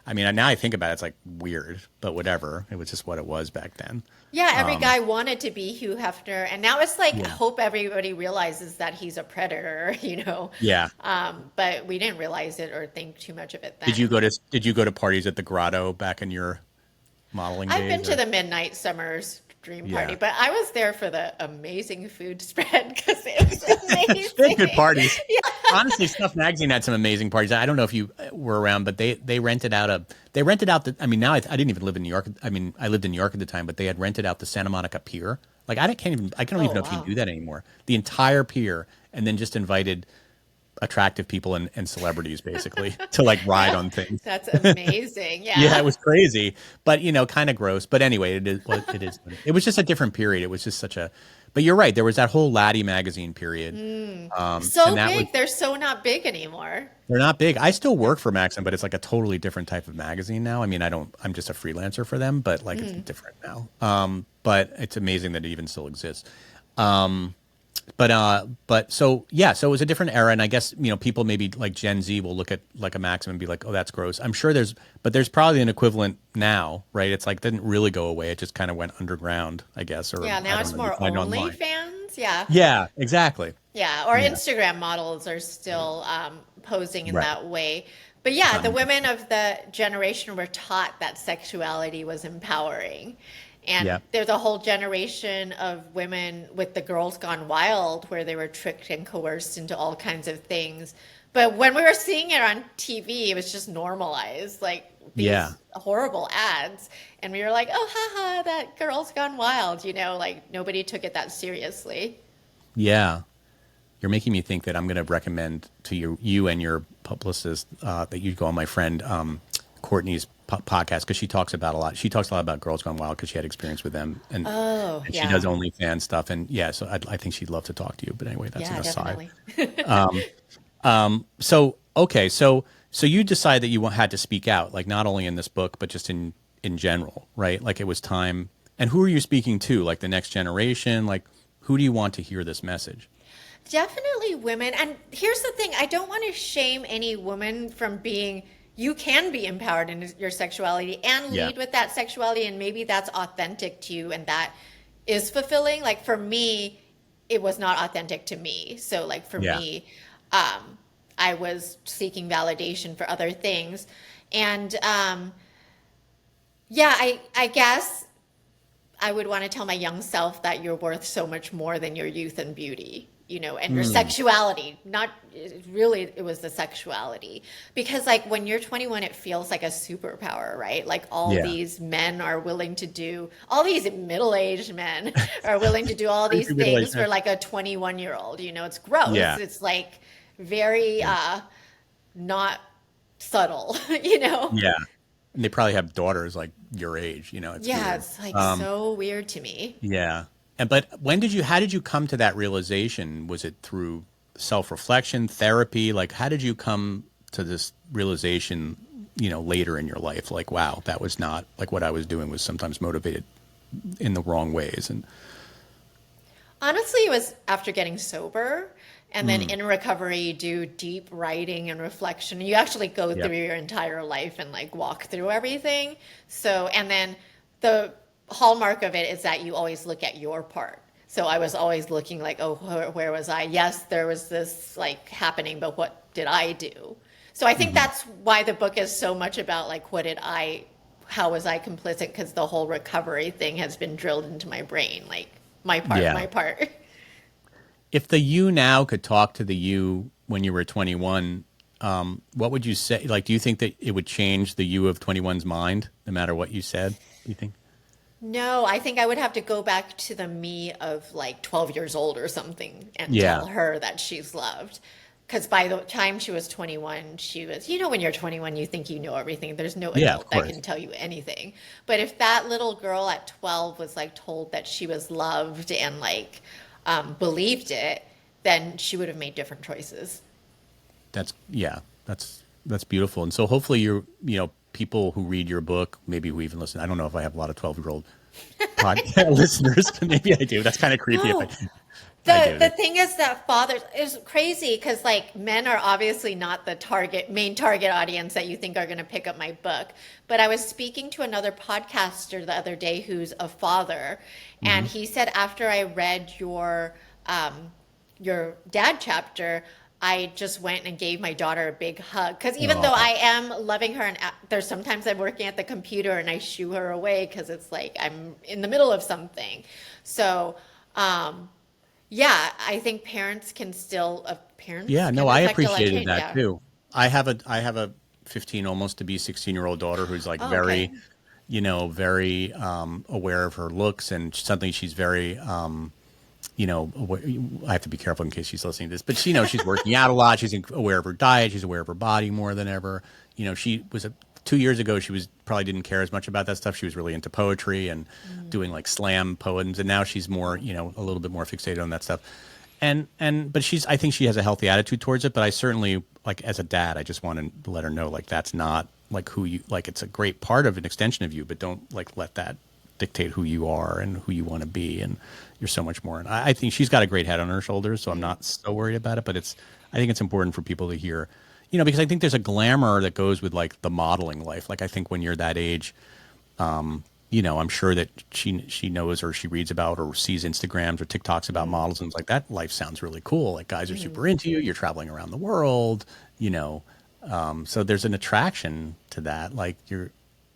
I mean now I think about it, it's like weird, but whatever. It was just what it was back then. Yeah, every guy wanted to be Hugh Hefner, and now it's like, I hope everybody realizes that he's a predator, you know. Yeah. But we didn't realize it or think too much of it then. Did you go to parties at the Grotto back in your modeling I've days? been to or- the Midnight Summers Dream Yeah. Party, but I was there for the amazing food spread because it was amazing. They had good parties. Honestly, Stuff Magazine had some amazing parties. I don't know if you were around, but they rented out the. I mean, now I didn't even live in New York. I mean, I lived in New York at the time, but they had rented out the Santa Monica Pier. Like I don't even know if you wow. do that anymore. The entire pier, and then just invited attractive people and celebrities basically to like ride on things. That's amazing. Yeah. Yeah, it was crazy, but kind of gross. But anyway, it is what it is. It was just a different period. It was just such a. But you're right. There was that whole Laddie magazine period. So and that big. was- They're so not big anymore. They're not big. I still work for Maxim, but it's like a totally different type of magazine now. I mean, I'm just a freelancer for them, but like it's different now. But it's amazing that it even still exists. But so it was a different era, and I guess people maybe like Gen Z will look at like a Maxim and be like, oh, that's gross. I'm sure there's probably an equivalent now, right? It's like it didn't really go away. It just kind of went underground, I guess. Or Yeah, I now don't it's know, more you find it online. OnlyFans. Yeah. Yeah, exactly. Yeah, or Instagram models are still posing in Right. that way. But yeah, the women of the generation were taught that sexuality was empowering. And Yeah. there's a whole generation of women with the Girls Gone Wild where they were tricked and coerced into all kinds of things. But when we were seeing it on TV, it was just normalized, like these Yeah. horrible ads. And we were like, oh, haha, that Girls Gone Wild, like nobody took it that seriously. Yeah. You're making me think that I'm going to recommend to you and your publicist that you go on my friend Courtney's podcast, because she talks about a lot. She talks a lot about Girls Gone Wild because she had experience with them, and she yeah. does OnlyFans stuff. And yeah, so I think she'd love to talk to you. But anyway, that's an aside. Definitely. So okay, so you decide that you had to speak out, like not only in this book but just in general, right? Like it was time. And who are you speaking to? Like the next generation? Like who do you want to hear this message? Definitely women. And here's the thing, I don't want to shame any woman from being, you can be empowered in your sexuality and lead with that sexuality, and maybe that's authentic to you and that is fulfilling. Like for me, it was not authentic to me. So like for me, I was seeking validation for other things. And I guess I would want to tell my young self that you're worth so much more than your youth and beauty, and your sexuality. Not really, it was the sexuality. Because like when you're 21, it feels like a superpower, right? Like all these men are willing to do, all these middle-aged men are willing to do all these things for like a 21-year-old, it's gross. Yeah. It's like very not subtle, Yeah. And they probably have daughters like your age, It's weird. It's like so weird to me. Yeah. But how did you come to that realization? Was it through self-reflection, therapy? Like, how did you come to this realization, later in your life? Like, wow, that was not like what I was doing was sometimes motivated in the wrong ways. And honestly, it was after getting sober. And then in recovery, you do deep writing and reflection. You actually go through your entire life and like walk through everything. So, and then the hallmark of it is that you always look at your part. So I was always looking like, oh, where was I? Yes, there was this like happening, but what did I do? So I think that's why the book is so much about like, how was I complicit? Because the whole recovery thing has been drilled into my brain. Like, Yeah. my part. If the you now could talk to the you when you were 21, what would you say? Like, do you think that it would change the you of 21's mind, no matter what you said? Do you think? No, I think I would have to go back to the me of like 12 years old or something and Yeah. tell her that she's loved. Because by the time she was 21, she was, when you're 21, you think you know everything. There's no Yeah, of adult that course. can tell you anything. But if that little girl at 12 was like told that she was loved and like believed it, then she would have made different choices. Yeah, that's beautiful. And so hopefully people who read your book, maybe who even listen. I don't know if I have a lot of 12-year-old podcast listeners, but maybe I do. That's kind of creepy if No. I The do. thing is that fathers is crazy because like men are obviously not the main target audience that you think are going to pick up my book. But I was speaking to another podcaster the other day who's a father, and Hmm. he said after I read your dad chapter, I just went and gave my daughter a big hug because even though Oh, I am loving her, and there's sometimes I'm working at the computer and I shoo her away because it's like I'm in the middle of something. So. Yeah, I think parents yeah. can No, I affect a lot of appreciated change. that Yeah. too. I have a 15, almost to be 16-year-old daughter who's like Oh, okay. very aware of her looks and something she's very I have to be careful in case she's listening to this, but she's working out a lot. She's aware of her diet. She's aware of her body more than ever. She was 2 years ago. She was probably didn't care as much about that stuff. She was really into poetry and doing like slam poems, and now she's more, a little bit more fixated on that stuff. But I think she has a healthy attitude towards it. But I certainly, like as a dad, I just want to let her know like that's not like who you like. It's a great part of an extension of you, but don't like let that dictate who you are and who you want to be, and you're so much more. And I think she's got a great head on her shoulders, so I'm not so worried about it. But I think it's important for people to hear, because I think there's a glamour that goes with like the modeling life. Like I think when you're that age, I'm sure that she knows or she reads about or sees Instagrams or TikToks about models and it's like that life sounds really cool. Like guys are super into you. You're traveling around the world, so there's an attraction to that.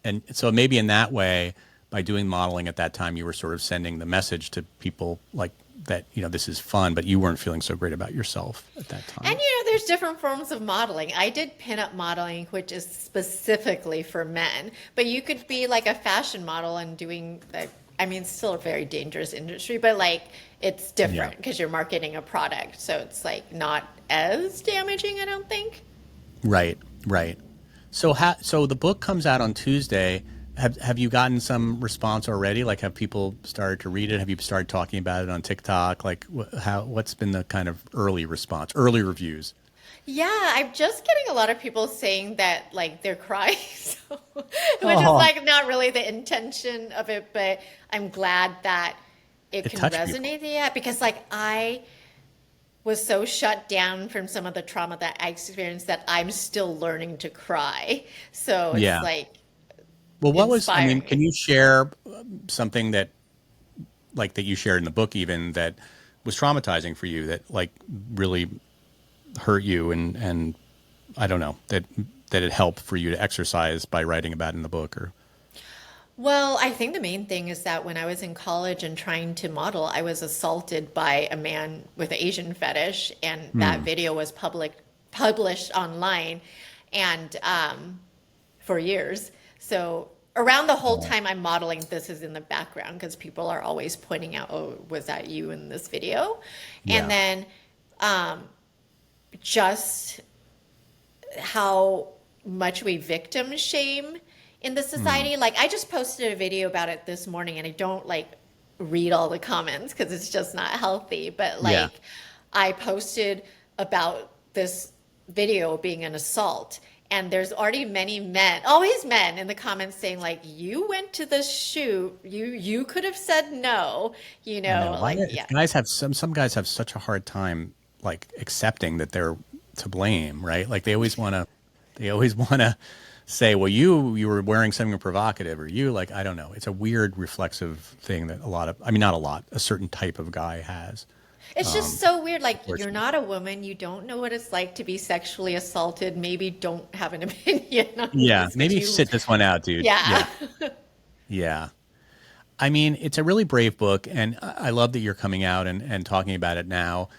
And so maybe in that way, by doing modeling at that time, you were sort of sending the message to people like that, this is fun, but you weren't feeling so great about yourself at that And time. there's different forms of modeling. I did pinup modeling, which is specifically for men, but you could be like a fashion model and doing like, I mean, it's still a very dangerous industry, but like it's Yeah. different because you're marketing a product. So it's like not as damaging, I don't think. Right. Right. So the book comes out on Tuesday. Have you gotten some response already? Like, have people started to read it? Have you started talking about it on TikTok? Like, what's been the kind of early response, early reviews? Yeah, I'm just getting a lot of people saying that like they're crying, so, which is Oh, like not really the intention of it, but I'm glad that it it can touched people. resonate. Yeah, because like I was so shut down from some of the trauma that I experienced that I'm still learning to cry. So it's Yeah. like Well, I mean, inspiring can me. you share something that, like, that you shared in the book, even that was traumatizing for you, that like really hurt you, and I don't know that it helped for you to exercise by writing about it in the book, or Well, I think the main thing is that when I was in college and trying to model, I was assaulted by a man with an Asian fetish, and that Hmm. video was published online, and for years. So around the whole Oh. time I'm modeling, this is in the background because people are always pointing out, "Oh, was that you in this video?" And Yeah. then just how much we victim shame in the Hmm. society. Like I just posted a video about it this morning and I don't like read all the comments because it's just not healthy. But Yeah. like I posted about this video being an assault and there's already many men, always men in the comments saying like you went to the shoot, you could have said no, I know. Why like do yeah. guys have some guys have such a hard time like accepting that they're to blame, right? Like they always want to say, well, you were wearing something provocative, or you like I don't know. It's a weird reflexive thing that I mean, not a lot, a certain type of guy has. It's just so weird. Like, you're Unfortunately. not a woman. You don't know what it's like to be sexually assaulted. Maybe don't have an opinion on Yeah, this because maybe you, sit this one out, dude. yeah. Yeah, yeah. I mean, it's a really brave book, and I love that you're coming out and talking about it now.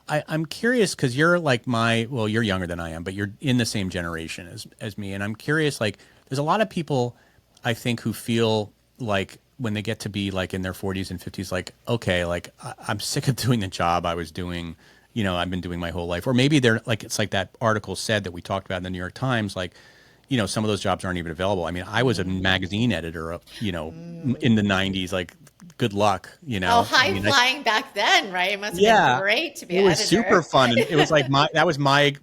I'm curious because you're like well, you're younger than I am, but you're in the same generation as me. And I'm curious, like, there's a lot of people I think who feel like when they get to be like in their 40s and 50s, like, okay, like I'm sick of doing the job I was doing, I've been doing my whole life. Or maybe they're like, it's like that article said that we talked about in the New York Times, like, some of those jobs aren't even available. I mean, I was a magazine editor, in the 90s, like, good luck, Oh, I high mean, flying back then, right? It must have been yeah, great to be it an was editor. super fun, and it was like that was my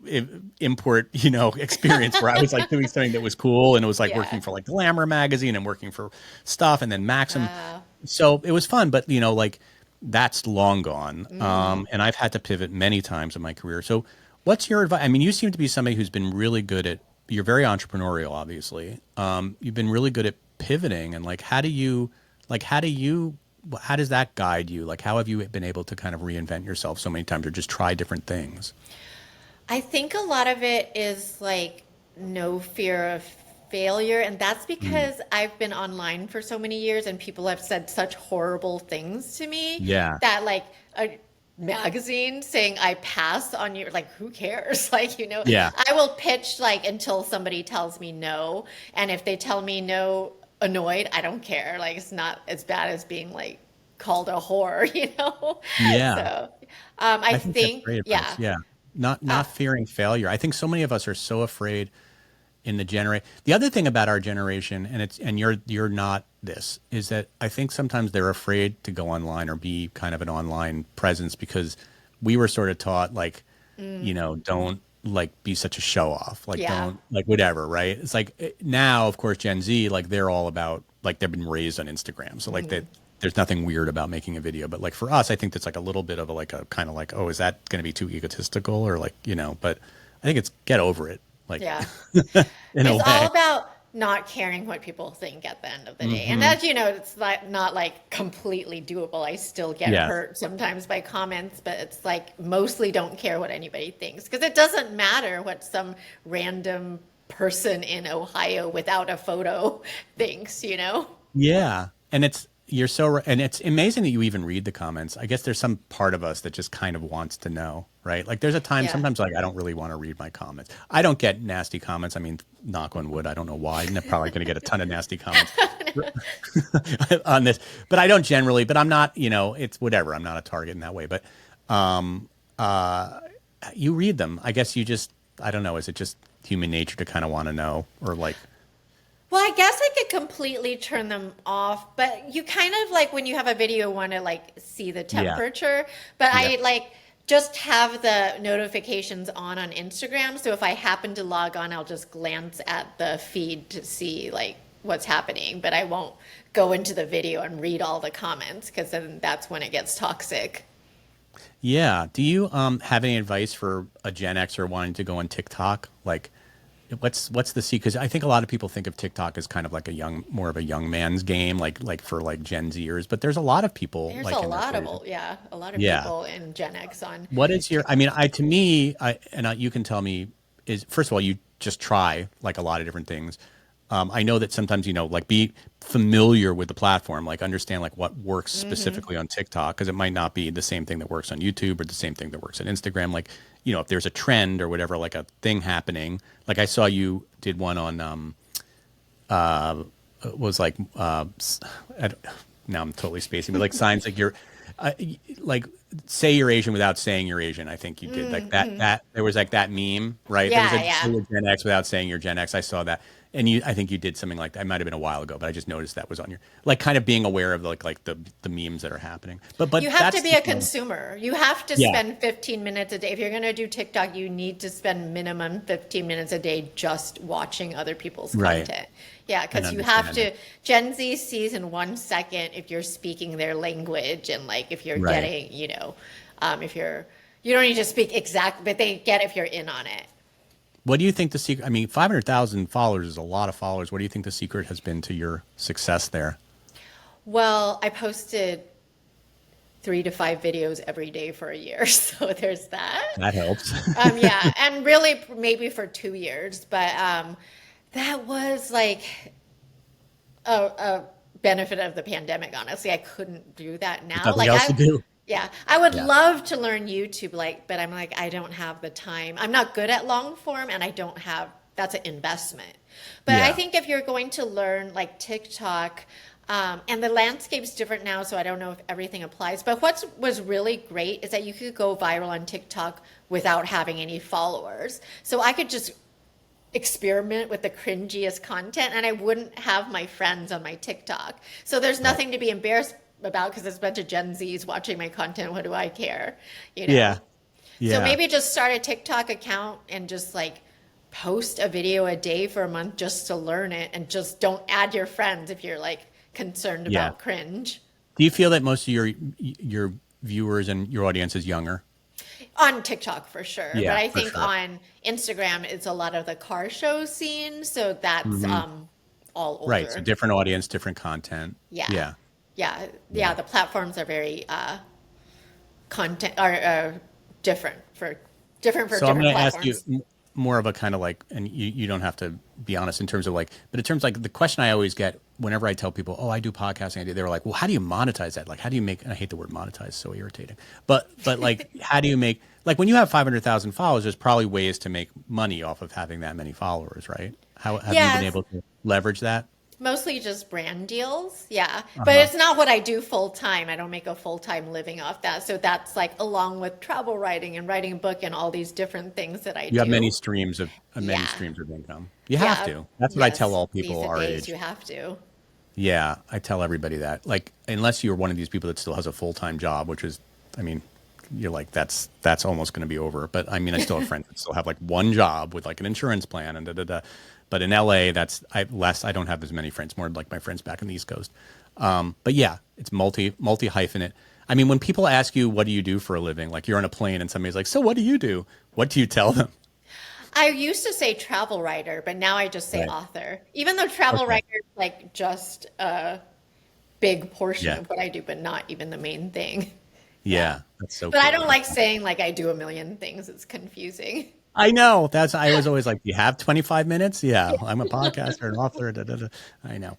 import, experience where I was like doing something that was cool, and it was like Yeah. working for like Glamour magazine and working for stuff, and then Maxim. Wow. So it was fun, but like that's long gone, Mm. and I've had to pivot many times in my career. So, what's your advice? I mean, you seem to be somebody who's been really good at. You're very entrepreneurial, obviously. You've been really good at pivoting, and like, how does that guide you? Like, how have you been able to kind of reinvent yourself so many times or just try different things? I think a lot of it is like no fear of failure. And that's Mm. because I've been online for so many years and people have said such horrible things to me Yeah. that, like, a magazine saying I pass on you, like, who cares? Like, Yeah. I will pitch like until somebody tells me no. And if they tell me no, annoyed, I don't care. Like, it's not as bad as being like called a whore, Yeah. So, I I think that's think, great advice. yeah. Yeah. Not Uh, fearing failure. I think so many of us are so afraid in the generation. The other thing about our generation, and you're not this, is that I think sometimes they're afraid to go online or be kind of an online presence because we were sort of taught like, don't like be such a show off, like yeah. don't like whatever, right? It's like now, of course, Gen Z, like they're all about like they've been raised on Instagram, so like that. There's nothing weird about making a video, but like for us, I think that's like a little bit of a kind of like, oh, is that going to be too egotistical or like, but I think it's get over it, like Yeah. in a It's all way. about not caring what people think at the end of the day. And Hmm. as you know, it's not like completely doable. I still get Yes. hurt sometimes by comments, but it's like mostly don't care what anybody thinks because it doesn't matter what some random person in Ohio without a photo thinks. Yeah. And and it's amazing that you even read the comments. I guess there's some part of us that just kind of wants to know, right? Like there's a time Yeah. sometimes like I don't really want to read my comments. I don't get nasty comments. I mean, knock on wood, I don't know why. I'm probably going to get a ton of nasty comments on this, but I don't generally, but I'm not, it's whatever. I'm not a target in that way, but um uh you read them. I guess I don't know, is it just human nature to kind of want to know or like Well, I guess I could completely turn them off, but you kind of like when you have a video want to like see the yeah. temperature, but Yeah. I like just have the notifications on Instagram. So if I happen to log on, I'll just glance at the feed to see like what's happening, but I won't go into the video and read all the comments because then that's when it gets toxic. Yeah. Do you have any advice for a Gen Xer wanting to go on TikTok? Like, what's the secret? Because I think a lot of people think of TikTok as kind of like more of a young man's game, like for like Gen Zers. But there's a lot of people There's like a in their lot of, 40s. yeah, a lot of Yeah. people in Gen X on What is your? I mean, TikTok. to me, you can tell me is first of all, you just try like a lot of different things. I know that sometimes like be familiar with the platform, like understand like what works Hmm. specifically on TikTok because it might not be the same thing that works on YouTube or the same thing that works on Instagram. Like if there's a trend or whatever, like a thing happening. Like I saw you did one on was like now I'm totally spacing, but like signs like you're uh, like say you're Asian without saying you're Asian. I think you did like that. Hmm. That there was like that meme, right? There was Yeah, a say yeah. you're Gen X without saying you're Gen X. I saw that, and I think you did something like that. It might have been a while ago, but I just noticed that was on your like kind of being aware of like the memes that are happening. You But have to that's be a consumer. You have to yeah, spend 15 minutes a day. If you're going to do TikTok, you need to spend minimum 15 minutes a day just watching other people's right, content. Yeah, and because you have understanding to, Gen Z sees in 1 second if you're speaking their language and like if you're right. getting, if you don't need to speak exact, but they get if you're in on it. What do you think the secret? I mean, 500,000 followers is a lot of followers. What do you think the secret has been to your success there? Well, I posted 3 to 5 videos every day for a year. So there's that. That helps. Yeah, and really maybe for 2 years, but that was like a benefit of the pandemic, honestly. I couldn't do that now. Nothing Like else to do. yeah, I would Yeah. love to learn YouTube, like, but I'm like, I don't have the time. I'm not good at long form, and I don't have, that's an investment. But I Yeah. think if you're going to learn like TikTok, and the landscape's different now, so I don't know if everything applies. But what was really great is that you could go viral on TikTok without having any followers. So I could just experiment with the cringiest content and I wouldn't have my friends on my TikTok. So there's nothing to be embarrassed about because there's a bunch of Gen Zs watching my content. What do I care? You know? Yeah. So Yeah. maybe just start a TikTok account and just like post a video a day for a month just to learn it and just don't add your friends if you're like concerned Yeah. about cringe. Do you feel that most of your viewers and your audience is younger? On TikTok for sure. Yeah, But I for think sure. on Instagram it's a lot of the car show scene. So that's all older. Right. So different audience, different content. Yeah. Yeah. Yeah. The platforms are very content are different for So different I'm going to ask platforms. you more of a kind of like, and you don't have to be honest in terms of like, but in terms of like the question I always get whenever I tell people, oh, I do podcasting, they're like, well, how do you monetize that? Like, how do you make, and I hate the word monetize, so irritating, but like, how do you make, like when you have 500,000 followers, there's probably ways to make money off of having that many followers, right? How have you been Yes. able to leverage that? Mostly just brand deals, yeah. But Uh-huh. it's not what I do full time. I don't make a full time living off that. So that's like along with travel writing and writing a book and all these different things that I You have do. many streams of Yeah. income. You have Yeah. to. That's what I tell Yes. all These people our days age. you have to. Yeah, I tell everybody that. Like, unless you're one of these people that still has a full-time job, which is, I mean, you're like, that's almost going to be over. But I mean, I still have friends that still have like one job with like an insurance plan and da da da. But in LA, I don't have as many friends, more like my friends back on the East Coast. But yeah, it's multi hyphenate. I mean, when people ask you, what do you do for a living? Like you're on a plane and somebody's like, so what do you do? What do you tell them? I used to say travel writer, but now I just say Right. author. Even though travel Okay. writer is like just a big portion Yeah. of what I do, but not even the main thing. Yeah, that's so But I cool. don't like saying like I do a million things. It's confusing. I know. I was always like, you have 25 minutes? Yeah, I'm a podcaster, an author. Da, da, da. I know.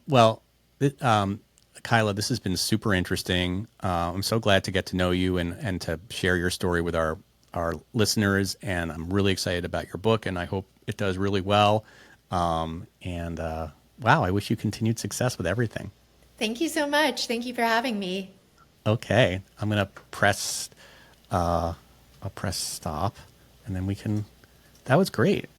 Well, Kaila, this has been super interesting. I'm so glad to get to know you and to share your story with our listeners. And I'm really excited about your book, and I hope it does really well. Wow, I wish you continued success with everything. Thank you so much. Thank you for having me. Okay, I'm gonna press. I'll press stop, and then we can. That was great.